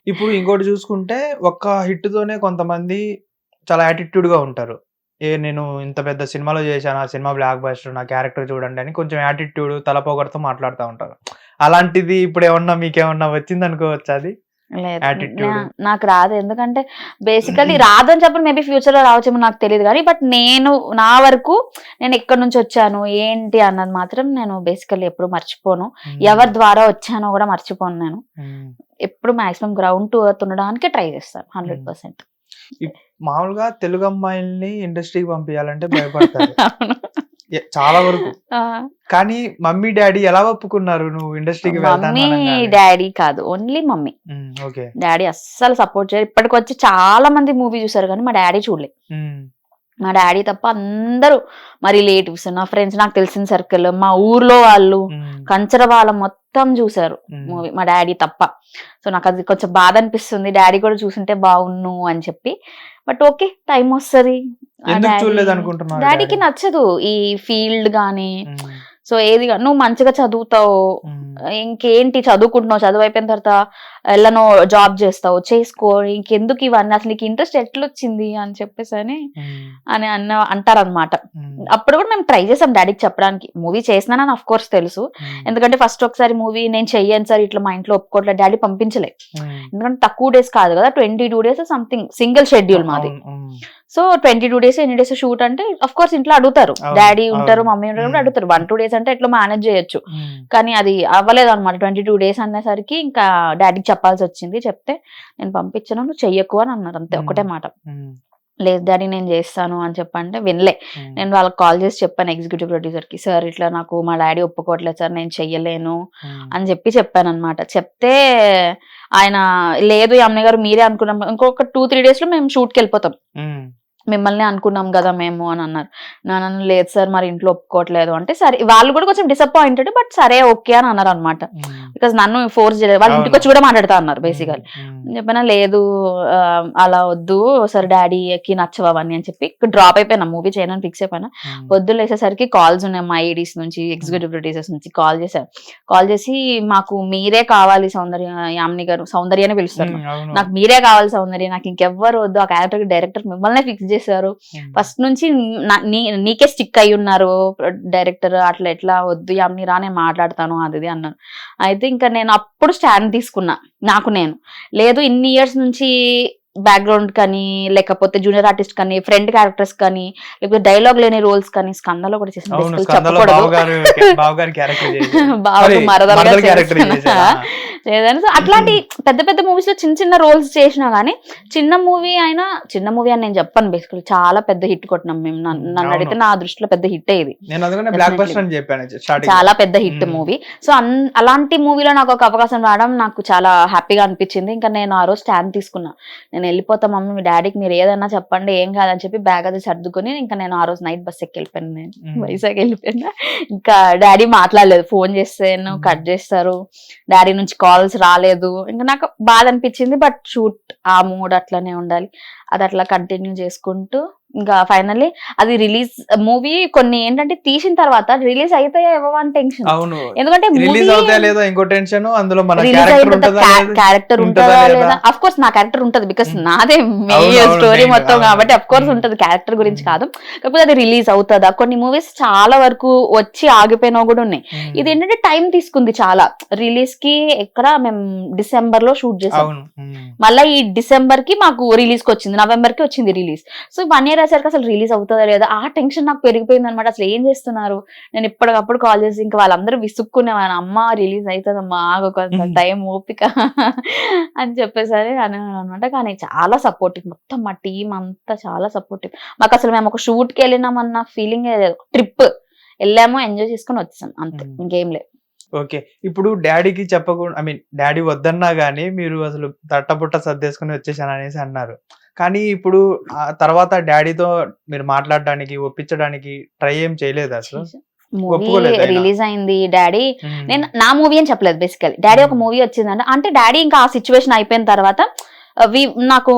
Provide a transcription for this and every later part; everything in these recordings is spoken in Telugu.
ఇప్పుడు ఇంకోటి చూసుకుంటే ఒక్క హిట్ తోనే కొంతమంది చాలా యాటిట్యూడ్ గా ఉంటారు. నేను ఇంత పెద్ద సినిమాలో చేశాను. ఆ సినిమా బ్లాక్ బస్టర్. నా క్యారెక్టర్ చూడండి అని కొంచెం యాటిట్యూడ్ తలపోగడతో మాట్లాడుతా ఉంటారు. అలాంటిది ఇప్పుడేమన్నా మీకేమన్నా వచ్చిందనుకోవచ్చా అది? లేదు. యాటిట్యూడ్. నాకు రాదు. ఎందుకంటే బేసికల్లీ రాదని చెప్పను, మేబీ ఫ్యూచర్‌లో రావచ్చేమో నాకు తెలీదు గానీ, బట్ నేను నా వరకు నేను ఎక్కడి నుంచొచ్చాను, ఏంటి అన్నది మాత్రం నేను బేసికల్లీ ఎప్పుడు మర్చిపోను. ఎవరి ద్వారా వచ్చానో గూడా మర్చిపోను నేను. ఎప్పుడు మాక్సిమం గ్రౌండ్ టు ఎర్త్ ఉండడానికి ట్రై చేస్తాను 100%. మామూలుగా తెలుగు అమ్మాయిల్ని ఇండస్ట్రీకి పంపియాలంటే భయపడతారు. అవును. చాలా వరకు. ఆ! కానీ మమ్మీ, డ్యాడీ ఎలా ఒప్పుకున్నారు నువ్వు ఇండస్ట్రీకి వెళ్తాను మమ్మీ, అనంగానే? డ్యాడీ కాదు. Only mummy. ఓకే. డ్యాడీ అస్సలు సపోర్ట్ చేయరు. ఇప్పటికొచ్చి చాలా మంది మూవీ చూసారు గానీ, మా డ్యాడీ చూడలే. మా డ్యాడీ తప్ప అందరూ మా రిలేటివ్స్, నా ఫ్రెండ్స్, నాకు తెలిసిన సర్కిల్, మా ఊర్లో వాళ్ళు, కంచరపాలెం మొత్తం చూసారు మూవీ, మా డ్యాడీ తప్ప. సో నాకు అది కొంచెం బాధ అనిపిస్తుంది. డ్యాడీ కూడా చూసుంటే బాగున్ను అని చెప్పి. బట్ ఓకే, టైం వస్తుంది. ఎందుకు చూడలేదనుకుంటున్నారు? డాడీకి నచ్చదు ఈ ఫీల్డ్ గానీ. సో ఏది నువ్వు మంచిగా చదువుతావు, ఇంకేంటి చదువుకుంటున్నావు, చదువు అయిపోయిన తర్వాత ఎలానో జాబ్ చేస్తావు, చేసుకో, ఇంకెందుకు ఇవన్నీ, అసలు నీకు ఇంట్రెస్ట్ ఎట్లొచ్చింది అని చెప్పేసి అని అంటారనమాట. అప్పుడు కూడా మేము ట్రై చేసాం డాడీకి చెప్పడానికి, మూవీ చేసినానని అఫ్ కోర్స్ తెలుసు. ఎందుకంటే ఫస్ట్ ఒకసారి మూవీ నేను చెయ్యను సార్, ఇట్లా మా ఇంట్లో ఒప్పుకోవట్లేదు, డాడీ పంపించలే. ఎందుకంటే తక్కువ డేస్ కాదు కదా, 22 days సంథింగ్ సింగిల్ షెడ్యూల్ మాది. సో 22 days ఎన్ని డేస్ షూట్ అంటే అఫ్ కోర్స్ ఇంట్లో అడుగుతారు, డాడీ ఉంటారు, మమ్మీ ఉంటారు, అడుగుతారు. 1-2 days అంటే ఎట్లా మేనేజ్ చేయొచ్చు. కానీ అది అవ్వలేదు అనమాట. 22 days అనేసరికి ఇంకా డాడీకి చెప్పాల్సి వచ్చింది. చెప్తే నేను పంపించను, నువ్వు చెయ్యకు అని అన్నారు. అంతే, ఒకటే మాట. లేదు డాడీ నేను చేస్తాను అని చెప్పంటే వినలే. నేను వాళ్ళకి కాల్ చేసి చెప్పాను, ఎగ్జిక్యూటివ్ ప్రొడ్యూసర్ కి, సార్ ఇట్లా నాకు మా డాడీ ఒప్పుకోవట్లేదు సార్, నేను చెయ్యలేను అని చెప్పాను అనమాట. చెప్తే ఆయన, లేదు యామిని గారు మీరే అనుకున్నాం, ఇంకొక 2-3 days లో మేము షూట్కి వెళ్ళిపోతాం, మిమ్మల్ని అనుకున్నాం కదా మేము అని అన్నారు. నన్ను లేదు సార్ మరి ఇంట్లో ఒప్పుకోవట్లేదు అంటే, సరే వాళ్ళు కూడా కొంచెం డిసప్పాయింటెడ్, బట్ సరే ఓకే అని అన్నారు అనమాట. బికాస్ నన్ను ఫోర్స్ చేయలేదు, వాళ్ళ ఇంటికి వచ్చి కూడా మాట్లాడుతా అన్నారు బేసికల్. చెప్పినా లేదు అలా వద్దు సార్, డాడీకి నచ్చవు అవన్నీ అని చెప్పి డ్రాప్ అయిపోయినా, మూవీ చేయనని ఫిక్స్ అయిపోయినా. పొద్దున్న లేసేసరికి కాల్స్ ఉన్నాయి మా ఐడీస్ నుంచి, ఎగ్జిక్యూటివ్ ప్రొడ్యూసర్స్ నుంచి కాల్ చేశారు. కాల్ చేసి మాకు మీరే కావాలి సౌందర్య, యామిని గారు, సౌందర్య అని పిలుస్తారు, నాకు మీరే కావాలి సౌందర్య, నాకు ఇంకెవ్వరు వద్దు, ఆ క్యారెక్టర్ డైరెక్టర్ మిమ్మల్ని ఫిక్స్ చేశారు, ఫస్ట్ నుంచి నీకే స్టిక్ అయి ఉన్నారు డైరెక్టర్, అట్లా ఎట్లా వద్దు యామిని రా, నేను మాట్లాడతాను అది అన్నాను. అయితే ఇంకా నేను అప్పుడు స్టాండ్ తీసుకున్నా నాకు నేను, లేదు ఇన్ని ఇయర్స్ నుంచి బ్యాక్గ్రౌండ్ కానీ, లేకపోతే జూనియర్ ఆర్టిస్ట్ కానీ, ఫ్రెండ్ క్యారెక్టర్స్ కానీ, లేకపోతే డైలాగ్ లేని రోల్స్ కానీ, స్కందలో కూడా చేసిన, చెప్పకూడదు బాబు మరదలుగా లేదని. సో అట్లాంటి పెద్ద పెద్ద మూవీస్ లో చిన్న చిన్న రోల్స్ చేసినా గానీ, చిన్న మూవీ అయినా, చిన్న మూవీ అని నేను చెప్పను, బేసికల్ చాలా పెద్ద హిట్ కొట్టినాం మేము. నన్ను అడిగితే నా దృష్టిలో పెద్ద హిట్ ఇది, చాలా పెద్ద హిట్ మూవీ. సో అలాంటి మూవీలో నాకు ఒక అవకాశం రావడం నాకు చాలా హ్యాపీగా అనిపించింది. ఇంకా నేను ఆ రోజు స్టాండ్ తీసుకున్నా, నేను వెళ్ళిపోతా మమ్మీ, మీ డాడీకి మీరు ఏదన్నా చెప్పండి, ఏం కాదని చెప్పి బ్యాగ్ అది సర్దుకొని ఇంకా నేను ఆ రోజు నైట్ బస్ ఎక్కి వెళ్ళిపోయాను, నేను వైజాగ్ వెళ్ళిపోయినా. ఇంకా డాడీ మాట్లాడలేదు, ఫోన్ చేస్తే కట్ చేస్తారు, డాడీ నుంచి కాల్స్ రాలేదు. ఇంకా నాకు బాధ అనిపించింది, బట్ షూట్ ఆ మూడ్ అట్లనే ఉండాలి, అది అట్లా కంటిన్యూ చేసుకుంటూ ఇంకా ఫైనల్లీ అది రిలీజ్ మూవీ. కొన్ని ఏంటంటే తీసిన తర్వాత రిలీజ్ అవుతాయా ఇవ్వని టెన్షన్, ఎందుకంటే క్యారెక్టర్ ఉంటుందా లేదా. అఫ్ కోర్స్ నా క్యారెక్టర్ ఉంటది, బికాస్ నాదే మెయిన్ స్టోరీ మొత్తం కాబట్టి అఫ్ కోర్స్ ఉంటది, క్యారెక్టర్ గురించి కాదు. కాకపోతే అది రిలీజ్ అవుతుందా, కొన్ని మూవీస్ చాలా వరకు వచ్చి ఆగిపోయినా కూడా ఉన్నాయి. ఇది ఏంటంటే టైం తీసుకుంది చాలా. రిలీజ్ కి ఎక్కడ మేము డిసెంబర్ లో షూట్ చేసాం, మళ్ళీ ఈ డిసెంబర్ కి మాకు రిలీజ్ కి వచ్చింది, నవంబర్ కి వచ్చింది రిలీజ్. సో 1 year అసలు అసలు రిలీజ్ అవుతుందా లేదా ఆ టెన్షన్ నాకు పెరిగిపోయింది అనమాట. అసలు ఏం చేస్తున్నారు, నేను ఇప్పటికప్పుడు కాల్ చేసి ఇంకా వాళ్ళందరూ విసుక్కునేవాను, అమ్మ రిలీజ్ అవుతుందమ్మా కొంచెం టైం ఓపిక అని చెప్పేసరి అన్నాను అనమాట. కానీ చాలా సపోర్టివ్, మొత్తం మా టీం అంతా చాలా సపోర్టివ్ మాకు. అసలు మేము ఒక షూట్ కి వెళ్ళినామన్న ఫీలింగ్, ట్రిప్ వెళ్ళాము, ఎంజాయ్ చేసుకుని వచ్చేసాం, అంతే, ఇంకేం లేదు. ఓకే, ఇప్పుడు డాడీకి చెప్పకుండా, ఐ మీన్ డాడీ వద్దన్నా గానీ మీరు అసలు తట్టబుట్ట సర్దేసుకుని వచ్చేసాను అనేసి అన్నారు. కానీ ఇప్పుడు ఆ తర్వాత డాడీతో మీరు మాట్లాడడానికి, ఒప్పించడానికి ట్రై ఏం చేయలేదు అసలు? మూవీ రిలీజ్ అయింది, డాడీ, నేను నా మూవీ అని చెప్పలేదు బేసికల్, డాడీ ఒక మూవీ వచ్చిందంటే, అంటే డాడీ ఇంకా ఆ సిచ్యువేషన్ అయిపోయిన తర్వాత నాకు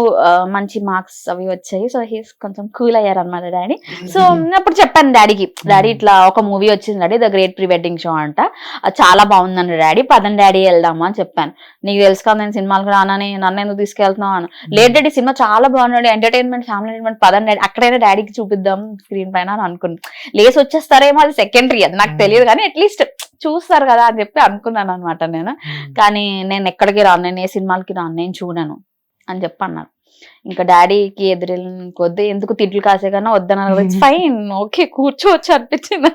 మంచి మార్క్స్ అవి వచ్చాయి. సో హీస్ కొంచెం కూల్ అయ్యారు అనమాట డాడీ. సో అప్పుడు చెప్పాను డాడీకి, డాడీ ఇట్లా ఒక మూవీ వచ్చింది daddy, the great pre wedding show అంట, చాలా బాగుందండి డాడీ, పదండి డాడీ వెళ్దాము అని చెప్పాను. నీకు తెలుసు కదా నేను సినిమాలకు రానని, నన్ను ఎందుకు తీసుకెళ్తున్నావు అని. లేదు డాడీ సినిమా చాలా బాగుంది, ఎంటర్టైన్మెంట్ ఫ్యామిలీ ఎంటర్టైన్మెంట్, పదండి డాడీ అక్కడైనా డాడీకి చూపిద్దాం స్క్రీన్ పైన అని అనుకున్నాను. లేసి వచ్చేస్తారేమో అది సెకండరీ, అది నాకు తెలియదు కానీ అట్లీస్ట్ చూస్తారు కదా అని చెప్పి అనుకున్నాను అనమాట నేను. కానీ నేను ఎక్కడికి రాను, నేను ఏ సినిమాలకి రాను, నేను చూడను అని చెప్పి అన్నారు. ఇంకా డాడీకి ఎదురెళ్ళిన కొద్దీ ఎందుకు తిట్లు కాసే కన్నా వద్దన్నారు. ఫైన్ ఓకే కూర్చోవచ్చు అనిపించింది.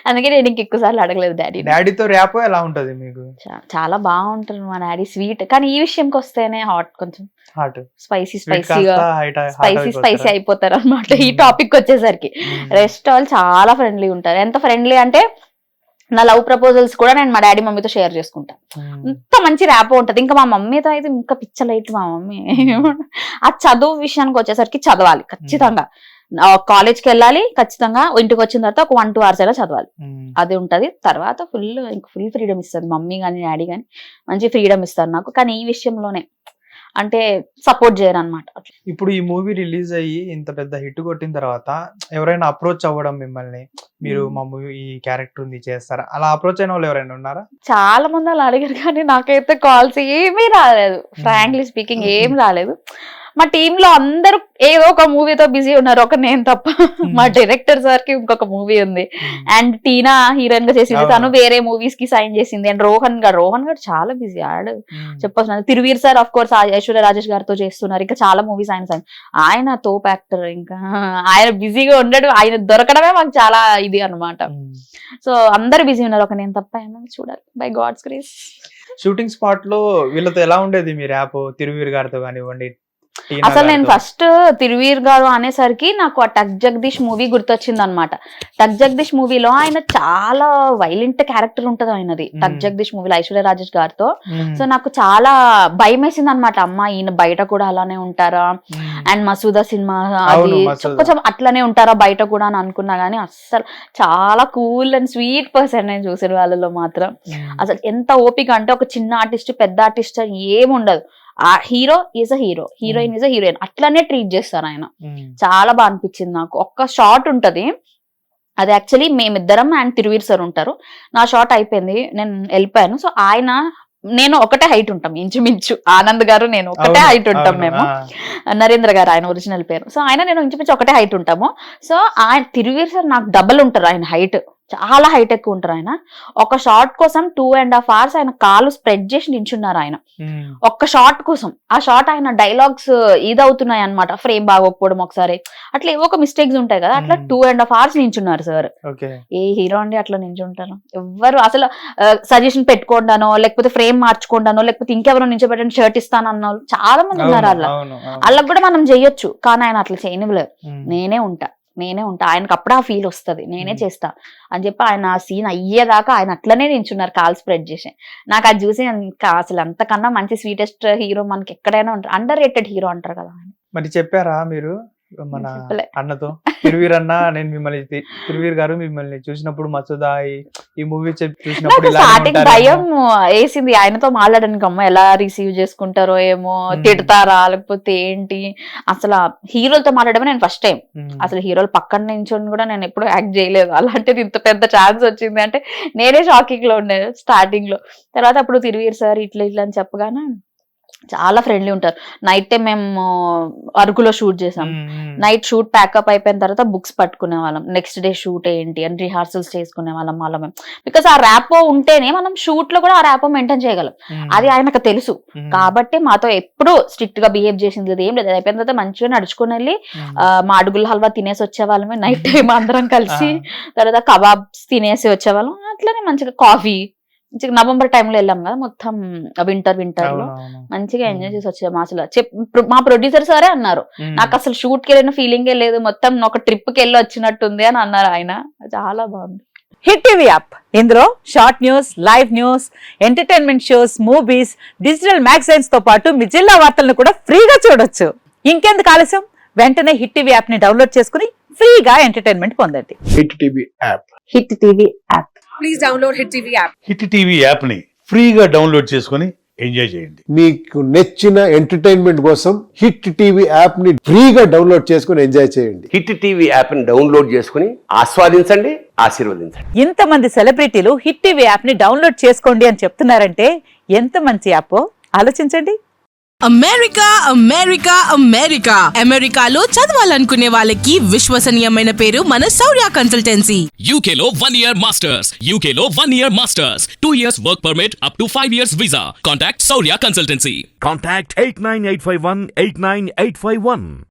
అందుకే నేను ఇంకెక్కువసార్లు అడగలేదు డాడీ. డాడీతో ర్యాప్ ఎలా ఉంటది మీకు? చాలా బాగుంటుంది మా డాడీ, స్వీట్. కానీ ఈ విషయంకి వస్తేనే హాట్, కొంచెం హాట్ స్పైసీ అయిపోతారు అనమాట ఈ టాపిక్ వచ్చేసరికి. రెస్ట్ వాళ్ళు చాలా ఫ్రెండ్లీ ఉంటారు. ఎంత ఫ్రెండ్లీ అంటే నా లవ్ ప్రపోజల్స్ కూడా నేను మా డాడీ మమ్మీతో షేర్ చేసుకుంటా. ఇంత మంచి ర్యాప్ ఉంటది. ఇంకా మా మమ్మీతో అయితే ఇంకా పిచ్చలైట్ మా మమ్మీ. ఆ చదువు విషయానికి వచ్చేసరికి చదవాలి ఖచ్చితంగా, కాలేజ్కి వెళ్ళాలి ఖచ్చితంగా, ఇంటికి వచ్చిన తర్వాత ఒక 1-2 hours అయినా చదవాలి, అది ఉంటది. తర్వాత ఫుల్ ఫ్రీడమ్ ఇస్తుంది మమ్మీ కానీ డాడీ కానీ, మంచి ఫ్రీడమ్ ఇస్తారు నాకు. కానీ ఈ విషయంలోనే అంటే సపోర్ట్ చేయరు అనమాట. ఇప్పుడు ఈ మూవీ రిలీజ్ అయ్యి ఇంత పెద్ద హిట్ కొట్టిన తర్వాత ఎవరైనా అప్రోచ్ అవ్వడం మిమ్మల్ని, మీరు మా మూవీ ఈ క్యారెక్టర్ ఉంది చేస్తారా, అలా అప్రోచ్ అయిన వాళ్ళు ఎవరైనా ఉన్నారా? చాలా మంది అలా అడిగారు కానీ నాకైతే కాల్స్ ఏమీ రాలేదు, ఫ్రాంక్లీ స్పీకింగ్ ఏం రాలేదు. మా టీమ్ లో అందరూ ఏదో ఒక మూవీతో బిజీ ఉన్నారు, ఒక నేను తప్ప. మా డైరెక్టర్ సార్ కి ఇంకొక మూవీ ఉంది, అండ్ టీనా హీరోయిన్ గా చేసింది, తను వేరే మూవీస్ కి సైన్ చేసింది. అండ్ రోహన్ గారు చాలా బిజీ, ఆడు చెప్పొచ్చు. Thiruveer sir of course Aishwarya Rajesh గారితో చేస్తున్నారు, ఇంకా చాలా మూవీస్ ఆయన తోప్ యాక్టర్. ఇంకా ఆయన బిజీగా ఉండడు, ఆయన దొరకడమే మాకు చాలా ఇది అనమాట. సో అందరు బిజీ ఉన్నారు, ఒక నేను తప్ప. ఏమన్నా చూడాలి by God's grace. Shooting spot లో వీళ్ళతో ఎలా ఉండేది మీ ర్యాప్, తిరువీర్ గారితో కానివ్వండి? అసలు నేను ఫస్ట్ తిరువీర్ గారు అనేసరికి నాకు ఆ టక్ జగదీష్ మూవీ గుర్తొచ్చింది అనమాట. టక్ జగదీష్ మూవీలో ఆయన చాలా వైలెంట్ క్యారెక్టర్ ఉంటది ఆయనది, టక్ జగదీష్ మూవీలో ఐశ్వర్య రాజేష్ గారితో. సో నాకు చాలా భయం వేసింది అనమాట, అమ్మ ఈయన బయట కూడా అలానే ఉంటారా, అండ్ మసూదా సినిమా అది కొంచెం అట్లనే ఉంటారా బయట కూడా అని అనుకున్నా. గానీ అస్సలు చాలా కూల్ అండ్ స్వీట్ పర్సన్ నేను చూసిన వాళ్ళలో మాత్రం. అసలు ఎంత ఓపిక అంటే, ఒక చిన్న ఆర్టిస్ట్ పెద్ద ఆర్టిస్ట్ ఏముండదు, ఆ hero is a hero, heroine is a heroine, అట్లానే ట్రీట్ చేస్తారు ఆయన. చాలా బాగా అనిపించింది నాకు. ఒక్క షాట్ ఉంటది, అది యాక్చువల్లీ మేమిద్దరం అండ్ తిరువీర్ సార్ ఉంటారు. నా షాట్ అయిపోయింది, నేను వెళ్ళిపోయాను. సో నేను ఒకటే హైట్ ఉంటాం ఇంచుమించు, ఆనంద్ గారు నేను ఒకటే హైట్ ఉంటాం మేము, నరేంద్ర గారు ఆయన ఒరిజినల్ పేరు. సో నేను ఇంచుమించు ఒకటే హైట్ ఉంటాము. సో ఆయన తిరువీర్ సార్ నాకు డబుల్ ఉంటారు, ఆయన హైట్ చాలా హైట్ ఎక్కువ ఉంటారు. ఆయన ఒక షాట్ కోసం 2.5 hours ఆయన కాలు స్ప్రెడ్ చేసి నించున్నారు ఆయన, ఒక్క షాట్ కోసం. ఆ షాట్ ఆయన డైలాగ్స్ ఇదవుతున్నాయి అనమాట, ఫ్రేమ్ బాగోకపోవడం ఒకసారి, అట్లా ఏవో ఒక మిస్టేక్స్ ఉంటాయి కదా, అట్లా 2.5 hours నించున్నారు సార్. ఏ హీరో అండి అట్లా నించుంటారు? ఎవ్వరు అసలు సజెషన్ పెట్టుకోండానో, లేకపోతే ఫ్రేమ్ మార్చుకోండానో, లేకపోతే ఇంకెవరో నించోబెట్టండి షర్ట్ ఇస్తానన్న వాళ్ళు చాలా మంది ఉన్నారు. వాళ్ళకి కూడా మనం చెయ్యొచ్చు, కానీ ఆయన అట్లా చేయనివ్వలేరు. నేనే ఉంటా ఆయనకు అప్పుడు ఆ ఫీల్ వస్తుంది, నేనే చేస్తా అని చెప్పి ఆయన ఆ సీన్ అయ్యేదాకా ఆయన అట్లనే నించున్నారు కాల్ స్ప్రెడ్ చేసి. నాకు అది చూసి అసలు అంతకన్నా మంచి స్వీటెస్ట్ హీరో మనకి ఎక్కడైనా ఉంటారు, అండర్ రేటెడ్ హీరో అంటారు కదా. మరి చెప్పారా మీరు మన అన్నతో, తిరువీర్ అన్న నేను మిమ్మల్ని, తిరువీర్ గారు మిమ్మల్ని చూసినప్పుడు మసూదా ఈ మూవీ చూసినప్పుడు స్టార్టింగ్ భయం వేసింది ఆయనతో మాట్లాడడానికి, అమ్మ ఎలా రిసీవ్ చేసుకుంటారో ఏమో, తిడతారా లేకపోతే ఏంటి, అసలు హీరోలతో మాట్లాడమే నేను ఫస్ట్ టైం. అసలు హీరోలు పక్కన నించొని కూడా నేను ఎప్పుడు యాక్ట్ చేయలేదు, అలాంటిది ఇంత పెద్ద ఛాన్స్ వచ్చింది అంటే నేనే షాకింగ్ లో ఉండేది స్టార్టింగ్ లో. తర్వాత అప్పుడు తిరువీర్ సార్ ఇట్లా అని చెప్పగానే చాలా ఫ్రెండ్లీ ఉంటారు. నైట్ టైం మేము అరకులో షూట్ చేసాం, నైట్ షూట్ ప్యాకప్ అయిపోయిన తర్వాత బుక్స్ పట్టుకునే వాళ్ళం, నెక్స్ట్ డే షూట్ ఏంటి అని రిహార్సల్స్ చేసుకునే వాళ్ళం మేము. బికాస్ ఆ ర్యాపో ఉంటేనే మనం షూట్ లో కూడా ఆ ర్యాపో మెయింటైన్ చేయగలం, అది ఆయనకు తెలుసు. కాబట్టి మాతో ఎప్పుడు స్ట్రిక్ట్ గా బిహేవ్ చేసింది ఏం లేదు. అయిపోయిన తర్వాత మంచిగా నడుచుకుని వెళ్ళి మా అడుగుల హల్వా తినేసి వచ్చేవాళ్ళమే నైట్ టైం అందరం కలిసి. తర్వాత కబాబ్స్ తినేసి వచ్చేవాళ్ళం, అట్లనే మంచిగా కాఫీ. నవంబర్ టైంలో వెళ్ళాం కదా, మొత్తం వింటర్ లో మంచిగా ఎంజాయ్ చేసి వచ్చాము. అసలు మా ప్రొడ్యూసర్ సారే అన్నారు, నాకు అసలు షూట్ కి వెళ్ళిన ఫీలింగే లేదు, మొత్తం ఒక ట్రిప్ కి వెళ్ళి వచ్చినట్టుంది అని అన్నారు ఆయన. చాలా బాగుంది. హిట్ టీవీ యాప్, ఇందులో short news, live news, entertainment shows, movies, digital magazines తో పాటు మీ జిల్లా వార్తలను కూడా ఫ్రీగా చూడొచ్చు. ఇంకెందుకు ఆలస్యం, వెంటనే హిట్ టీవీ యాప్ ని డౌన్లోడ్ చేసుకుని ఫ్రీగా ఎంటర్టైన్మెంట్ పొందండి. Hit TV app, hit TV app, please download hit TV app. Hit TV app ని ఫ్రీగా డౌన్లోడ్ చేసుకుని ఎంజాయ్ చేయండి. మీకు నచ్చిన ఎంటర్టైన్మెంట్ కోసం హిట్ టీవీ యాప్ ని ఫ్రీగా డౌన్లోడ్ చేసుకుని ఎంజాయ్ చేయండి. హిట్ టీవీ యాప్ ని డౌన్లోడ్ చేసుకుని ఆస్వాదించండి, ఆశీర్వదించండి. ఇంతమంది సెలబ్రిటీలు హిట్ టీవీ యాప్ ని డౌన్లోడ్ చేసుకోండి అని చెప్తున్నారంటే ఎంత మంచి యాప్ ఆలోచించండి. అమెరికా అమెరికా అమెరికా అమెరికాలో చదవాలనుకునే వాళ్ళకి విశ్వసనీయమైన పేరు మన శౌర్య కన్సల్టెన్సీ. UK లో 1 year masters. UK లో 1 year masters. 2 years work permit up to 5 years visa. Contact Saurya Consultancy. Contact 89851 89851.